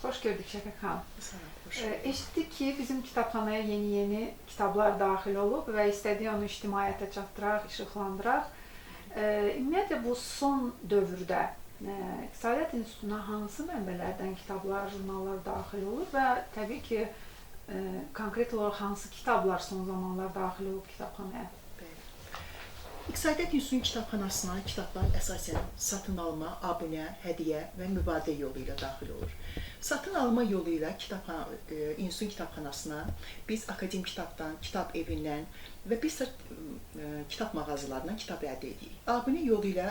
Xoş gördük Şəfəq xanım. Eşitdik ki, bizim kitabxanaya yeni kitablar daxil olub və istədik onu ictimaiyyətə çatdıraq, işıqlandıraq. Ümumiyyətlə, bu son dövrdə İqtisadiyyat İnstitutuna hansı mənbələrdən kitablar, jurnallar daxil olub və təbii ki, konkret olaraq hansı kitablar son zamanlar daxil olub kitabxanaya? İqtisadiyyat İnstitutunun kitabxanasına kitablar əsasən satın alma, abunə, hədiyyə və mübadilə yolu ilə daxil olur. Satın alma yolu ilə İnstitutun kitabxanasına biz Akademik Kitabdan, Kitab Evindən və bir sıra kitab mağazalarından kitab əldə edirik. Abunə yolu ilə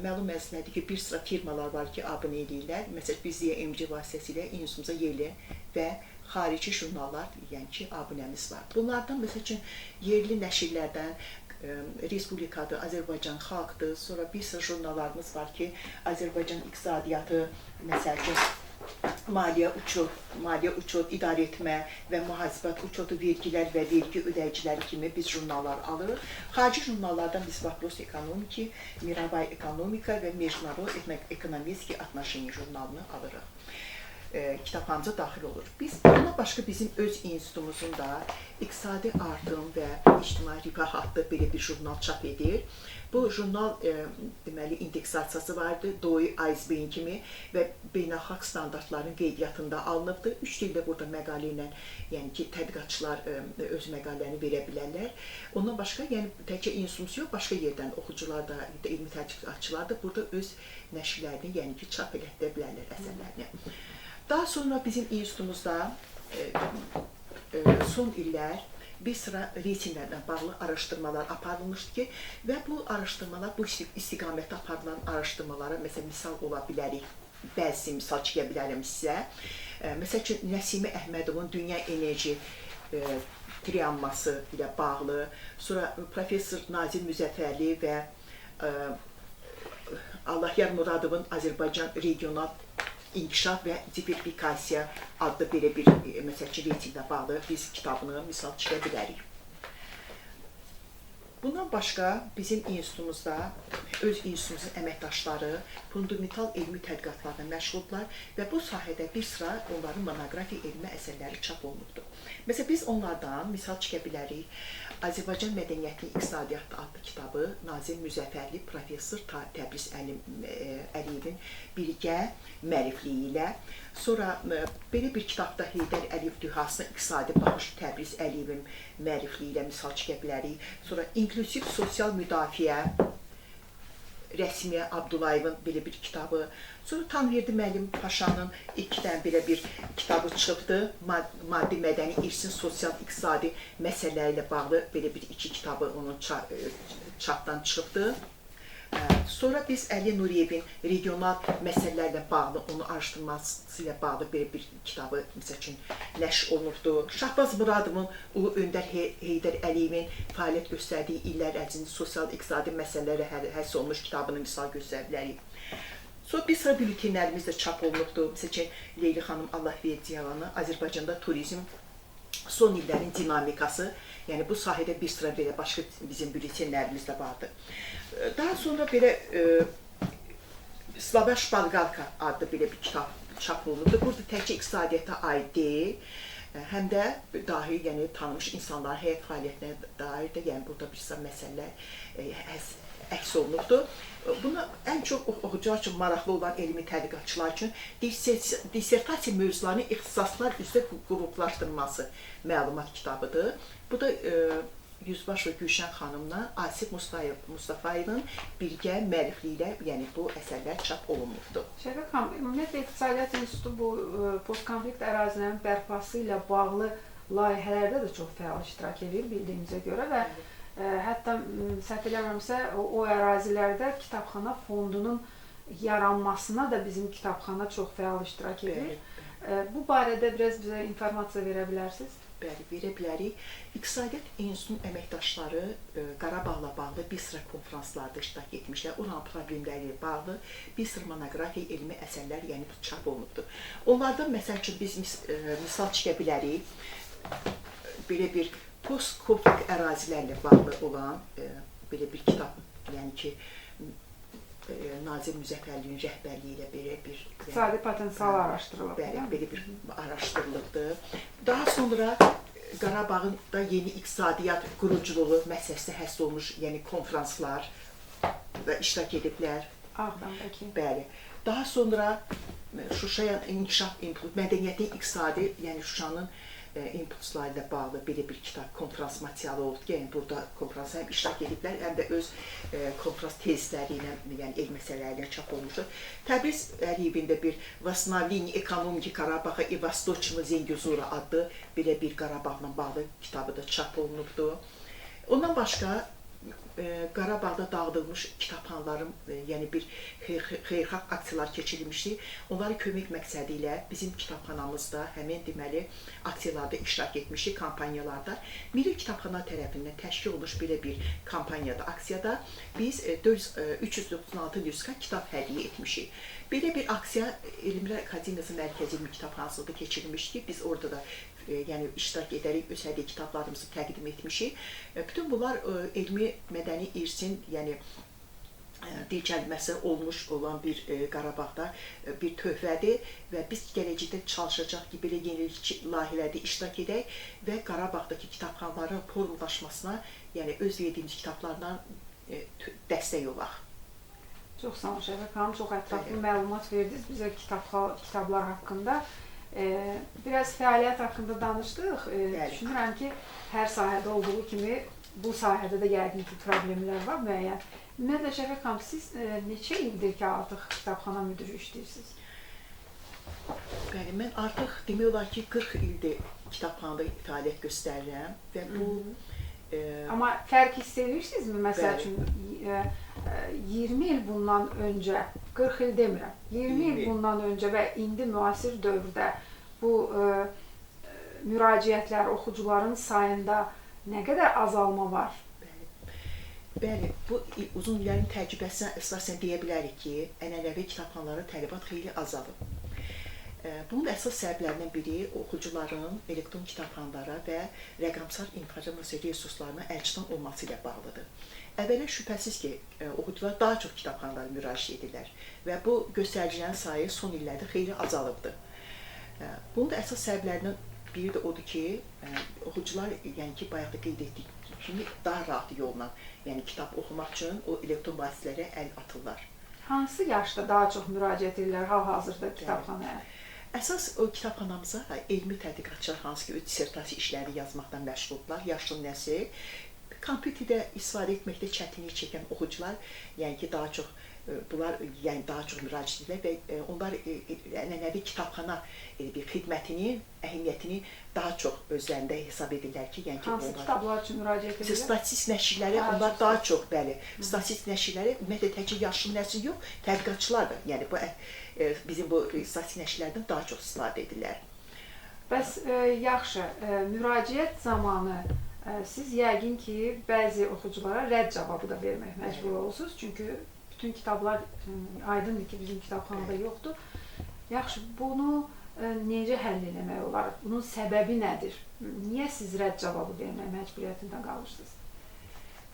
məlum əslində ki, bir sıra firmalar var ki, abunə edirlər. Məsələn, biz YMC vasitəsilə institutumuza yerli və xarici jurnallar, yəni ki, abunəmiz var. Bunlardan, məsəl üçün, yerli nəşrlərdən Respublikadır, Azərbaycan xalqdır, sonra bir sıra jurnallarımız var ki, Azərbaycan iqtisadiyyatı, məsəl üçün, maliyyə uçot, idarə etmə və mühasibat uçotu, vergilər və vergi ödəyiciləri kimi biz jurnallar alırıq. Xarici jurnallardan biz Vapros Ekonomiki, Miravay Ekonomika və Международный Ekonomiski Отношения jurnalını alırıq. Kitabxanamıza daxil olur. Bundan başqa bizim öz institutumuzun da İqtisadi Artım və İctimai Rifah adlı belə bir jurnal çap edir. Bu jurnal deməli indeksasiyası vardır, DOI, ISBN kimi və beynəlxalq standartların qeydiyyatında alınıbdır. 3 dildə burada məqalə ilə, yəni ki, tədqiqatçılar öz məqalələrini verə bilərlər. Ondan başqa, yəni təkcə institutumuz yox, başqa yerdən oxucular da, elmi tədqiqatçılar da burada öz nəşrlərini, yəni ki, çap elədə bilərlər əsərlərini. Daha sonra bizim institutumuzda son illər bir sıra reytinglərlə bağlı araşdırmalar aparılmışdı ki, və bu araşdırmalar, bu istiqamətdə aparılan araşdırmalara misal ola bilərik. Bəzi misal çəkə bilərəm sizə. Məsəl üçün, Nəsimi Əhmədovun Dünya Enerji Trianması ilə bağlı, sonra Profesor Nazir Müzəffərli və Allahyar Muradovun Azərbaycan Regional İnkişaf və Diversifikasiya adlı belə bir məsəl üçün reytinglə bağlı biz kitabını misal çəkə bilərik. Bundan başqa bizim institutumuzda öz institutumuzun əməkdaşları fundamental elmi tədqiqatlarla məşğuldurlar və bu sahədə bir sıra onların monoqrafiya elmi əsərləri çap olunubdur. Məsələn, biz onlardan misal çəkə bilərik. Azərbaycan Mədəniyyətinin İqtisadiyyatı adlı kitabı Nazir Müzəffərli, Profesor Təbriz Əliyevin birgə müəllifliyi ilə, sonra belə bir kitabda Heydər Əliyev dünyasına iqtisadi baxış Təbriz Əliyevin müəllifliyi ilə misal çəkə bilərik. Sonra İnklusiv Sosial Müdafiə Rəsmiyə Abdullayevin belə bir kitabı, sonra Tanverdi Müəllim Paşanın ilk belə bir kitabı çıxıbdı, maddi mədəni irsin sosial-iqtisadi məsələləri ilə bağlı belə bir 2 kitabı onun çapdan çıxıbdı. Sonra biz Əliyə Nuriyevin regional məsələlərlə bağlı, onun araşdırması ilə bağlı belə bir kitabı, məsəl üçün, nəşr olunubdu. Şahbaz Muradovun Ulu Öndər Heydər Əliyevin fəaliyyət göstərdiyi illər ərzində sosial-iqtisadi məsələləri həll olunmuş kitabını misal göstərə bilərik. Sonra bir sıra bültenlərimiz də çap olunubdu. Məsəl üçün, Leyli xanım Allahverdiyevanı Azərbaycanda turizm son illərin dinamikası, yəni bu sahədə bir sıra belə başqa bizim bültenlərimiz də vardı. Daha sonra belə Slava Şpalgalka adlı belə bir kitab çap olunubdu. Burada təkcə iqtisadiyyata aid deyil, həm də dahi, yəni tanınmış insanların həyat fəaliyyətinə dair də, yəni burada bir sıra məsələlər əks olunubdu. Buna ən çox oxucular üçün maraqlı olan elmi tədqiqatçılar üçün dissertasiya mövzularının ixtisaslar üzrə qruplaşdırılması məlumat kitabıdır. Bu da Yüzbaşov Gülşən xanımla Asif Mustafayevin birgə müəllifliyi ilə, yəni bu əsərlər çap olunmuşdur. Şəfəq xanım, ümumiyyətlə İqtisadiyyat İnstitutu bu postkonflikt ərazilərin bərpası ilə bağlı layihələrdə də çox fəal iştirak edir bildiyimizə görə və hətta səhv eləmirəmsə, o ərazilərdə kitabxana fondunun yaranmasına da bizim kitabxana çox fəal iştirak edir. Bu barədə biraz bizə informasiya verə bilərsiniz? Bəli, verə bilərik. İqtisadiyyat İnstitutunun əməkdaşları Qarabağla bağlı bir sıra konferanslarda iştirak etmişlər. Oranın problemləri ilə bağlı bir sıra monoqrafiya elmi əsərlər, yəni çap olunubdur. Onlardan məsəl üçün biz misal çəkə bilərik. Belə bir post-konflikt ərazilərlə bağlı olan belə bir kitab, yəni ki, Nazir Müzəffərliyinin rəhbərliyi ilə belə bir iqtisadi potensial araşdırılıb. Bəli, belə bir araşdırılıbdı. Daha sonra Qarabağın da yeni iqtisadiyyat quruculuğu məsələsinə həsr olmuş, yəni konfranslar da iştirak ediblər. Ağdamdakı. Bəli. Daha sonra Şuşaya inkişaf impulsu, mədəniyyətin iqtisadi, yəni Şuşanın impulsları ilə bağlı belə bir kitab, konfrans materialı oldu ki, yəni burada konfransa həm iştirak ediblər, həm də öz konfrans tezləri ilə, yəni elm məsələləri ilə çap olmuşdur. Təbriz Əliyevin də bir «Восстановление экономики Карабаха и Восточного Зенгезура» adlı belə bir Qarabağla bağlı kitabı da çap olunubdur. Ondan başqa Qarabağda dağıdılmış kitabxanaların, yəni bir xeyirxah aksiyalar keçirilmişdi. Onları kömək məqsədi ilə bizim kitabxanamızda həmin deməli aksiyalarda iştirak etmişdi, kampanyalarda. Milli Kitabxana tərəfindən təşkil olmuş belə bir kampaniyada, aksiyada biz 396 nüsxə kitab hədiyyə etmişik. Belə bir aksiya Elmlər Akademiyası Mərkəzi İlmi Kitabxanasında keçirilmişdi. Biz orada da yəni iştirak edərək öz hədiyyə kitablarımızı təqdim etmişik. Bütün bunlar elmi mədəni irsin, yəni dirçəlməsi olmuş olan bir Qarabağda bir töhfədir və biz gələcəkdə çalışacaq ki, belə yenilikçi layihələrdə iştirak edək və Qarabağdakı kitabxanaların formalaşmasına, yəni öz verdiyimiz kitablardan dəstək olaq. Çox sağ olun Şəfəq xanım, çox ətraflı məlumat verdiniz bizə kitablar haqqında. Biraz fəaliyyət haqqında danışdıq. Düşünürəm ki, hər sahədə olduğu kimi bu sahədə də yəqin ki, problemlər var müəyyən. Ümumiyyətlə Şəfəq xanım, siz neçə ildir ki, artıq kitabxana müdürü işləyirsiniz? Bəli, mən artıq demək olar ki, 40 ildir kitabxanada fəaliyyət göstərirəm və bu... Amma fərq hiss edirsinizmi? Məsəl üçün, 20 il bundan öncə, 40 il demirəm, 20 il bundan öncə və indi müasir dövrdə bu müraciətlər, oxucuların sayında nə qədər azalma var? Bəli, bu uzun illərin təcrübəsinə əsasən deyə bilərik ki, ənənəvi kitabxanaların tələbat xeyli azalıb. Bunun əsas səbəblərindən biri oxucuların elektron kitabxanalara və rəqəmsal informasiya resurslarına əlçatan olması ilə bağlıdır. Əvvəla şübhəsiz ki, oxucular daha çox kitabxanalara müraciət edirlər və bu göstəricilərin sayı son illərdə xeyli azalıbdır. Bunun da əsas səbəblərindən biri də odur ki, oxucular, yəni ki, bayaq da qeyd etdik kimi daha rahat yolla, yəni kitab oxumaq üçün o elektron vasitələrə əl atırlar. Hansı yaşda daha çox müraciət edirlər hal-hazırda kitabxanaya? Əsas o kitabxanamıza elmi tədqiqatçılar hansı ki, dissertasiya işləri yazmaqdan məşğuldurlar, yaşlı nəsil, kompüterdə istifadə etməkdə çətinlik çəkən oxucular, yəni ki, daha çox bunlar yəni daha çox müraciət edirlər və onlar ənənəvi kitabxana bir xidmətinin əhəmiyyətini daha çox özlərində hesab edirlər ki, yəni ki, hansı kitablar üçün müraciət edirlər? Statistik nəşrləri onlar daha çox, bəli, statistik nəşrləri ümumiyyətlə təkcə yaşlı nəsil yox, tədqiqatçılar da, yəni bu bizim bu statistik nəşrlərdən daha çox istifadə edirlər. Bəs yaxşı, müraciət zamanı siz yəqin ki, bəzi oxuculara rədd cavabı da vermək məcbur olursunuz, çünki bütün kitablar aydındır ki, bizim kitabxanada yoxdur. Yaxşı, bunu necə həll eləmək olar? Bunun səbəbi nədir? Niyə siz rədd cavabı vermək məcburiyyətində qalırsınız?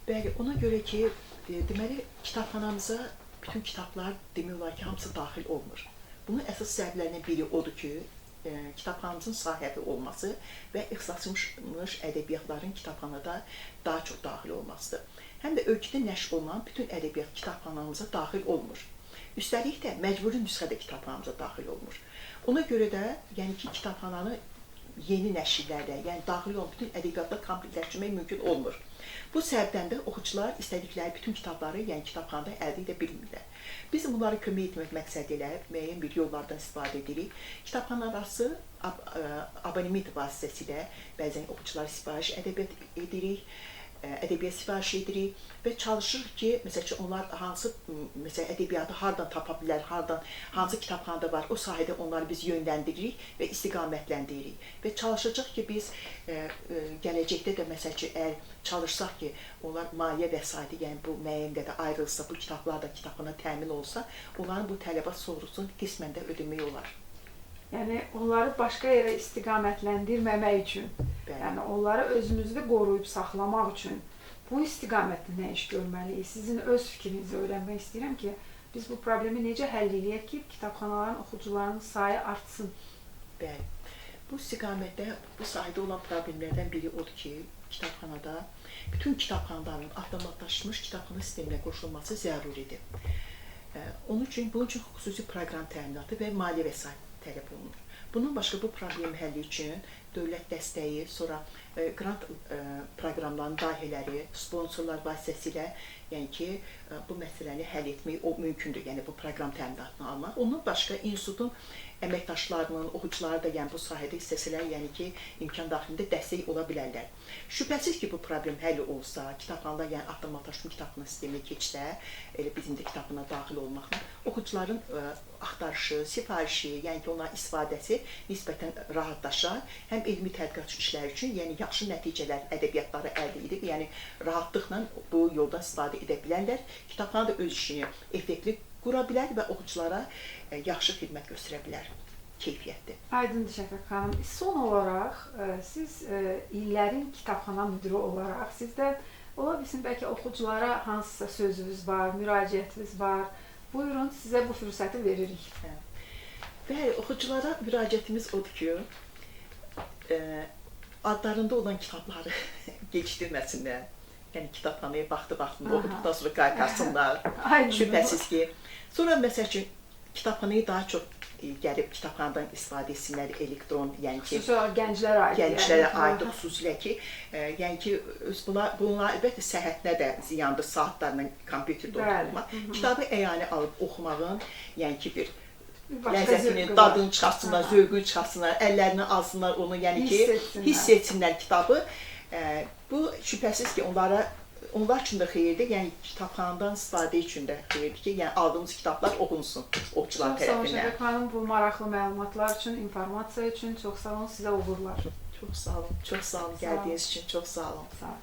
Bəli, ona görə ki, deməli, kitabxanamıza bütün kitablar demək olar ki, hamısı daxil olmur. Bunun əsas səbəblərindən biri odur ki, kitabxanamızın sahibi olması və ixtisaslaşmış ədəbiyyatların kitabxanada daha çox daxil olmasıdır. Həm də ölkədə nəşr olunan bütün ədəbiyyat kitabxanamıza daxil olmur. Üstəlik də məcburi nüsxə də kitabxanamıza daxil olmur. Ona görə də, yəni ki, kitabxananı yeni nəşrlərdə, yəni daxil olan bütün ədəbiyyatla komplektləşdirmək mümkün olmur. Bu səbəbdən də oxucular istədikləri bütün kitabları, yəni kitabxanada əldə edə bilmirlər. Biz bunları kömək etmək məqsədi ilə müəyyən bir yollardan istifadə edirik. Kitabxanalararası abonement vasitəsilə bəzən oxuculara sifariş ədəbiyyat sifariş edirik və çalışırıq ki, məsələn, onlar hansı ədəbiyyatı hardan tapa bilər, hansı kitabxanada var, o sahədə onları biz yönləndiririk və istiqamətləndirik. Və çalışacaq ki, biz gələcəkdə də, məsələn, əgər çalışsaq ki, onlar maliyyə vəsaiti, yəni bu müəyyən qədər ayrılsa, bu kitablar da kitabxana təmin olsa, onların bu tələbat sorğusunu qismən də ödəmək olar. Yəni, onları başqa yerə istiqamətləndirməmək üçün, yəni onları özümüzdə qoruyub saxlamaq üçün bu istiqamətdə nə iş görməliyik? Sizin öz fikrinizi öyrənmək istəyirəm ki, Biz bu problemi necə həll edək ki, kitabxanaların oxucularının sayı artsın? Bəli. Bu istiqamətdə bu sahədə olan problemlərdən biri odur ki, kitabxanada bütün kitabxanaların avtomatlaşmış kitabxana sisteminə qoşulması zəruridir. Bunun üçün xüsusi proqram təminatı və maliyyə vəsait tələb olunur. Bundan başqa bu problemi həlli üçün dövlət dəstəyi, sonra qrant proqramlarının layihələri, sponsorlar vasitəsilə, yəni ki, bu məsələni həll etmək mümkündür, yəni bu proqram təminatını almaq. Ondan başqa institutun əməkdaşlarının, oxucuları da yəni bu sahədə istəsələr, yəni ki, imkan daxilində dəstək ola bilərlər. Şübhəsiz ki, bu problem həll olsa, kitabxanalar, yəni avtomatlaşmış kitabxana sisteminə keçsə, elə bizim də kitabxana daxil olmaqla, oxucuların axtarışı, sifarişi, yəni ki, onların istifadəsi nisbətən rahatlaşar. Həm elmi tədqiqat işləri üçün, yəni yaxşı nəticələr, ədəbiyyatları əldə edib, yəni rahatlıqla bu yoldan istifadə edə bilərlər. Kitabxana da öz işini effektli qura bilər və oxuculara yaxşı xidmət göstərə bilər, keyfiyyətli. Aydındır Şəfəq xanım. Son olaraq, siz illərin kitabxana müdiri olaraq, sizdə ola bilsin, bəlkə oxuculara hansısa sözünüz var, müraciətiniz var. Buyurun, sizə bu fürsəti veririk. Bəli, oxuculara müraciətimiz odur ki, adlarında olan kitabları gecikdirməsinlər. Yəni kitabxanaya vaxtı-vaxtında oxuduqdan sonra qaytarsınlar. Şübhəsiz ki. Sonra məsəl üçün kitabxanaya daha çox gəlib kitabxanadan istifadə etsinlər, elektron, yəni ki, gənclərə aid xüsusilə ki, yəni ki, bunlar əlbəttə səhhətinə də ziyandır, saatlarla kompüterdə oturmaq. Kitabı əyani alıb oxumağın, yəni ki, bir ləzzətini, dadını çıxartsınlar, zövqünü çıxartsınlar, əllərini alsınlar onu, yəni ki, hiss etsinlər kitabı. Bu şübhəsiz ki, onlar üçün də xeyirdir, yəni kitabxanadan istifadə üçün də xeyirdir ki, yəni aldığımız kitablar oxunsun oxucular tərəfindən. Çox sağ olun Şəfəq xanım, bu maraqlı məlumatlar üçün, informasiya üçün çox sağ olun, sizə uğurlar. Çox sağ olun, gəldiyiniz üçün çox sağ olun.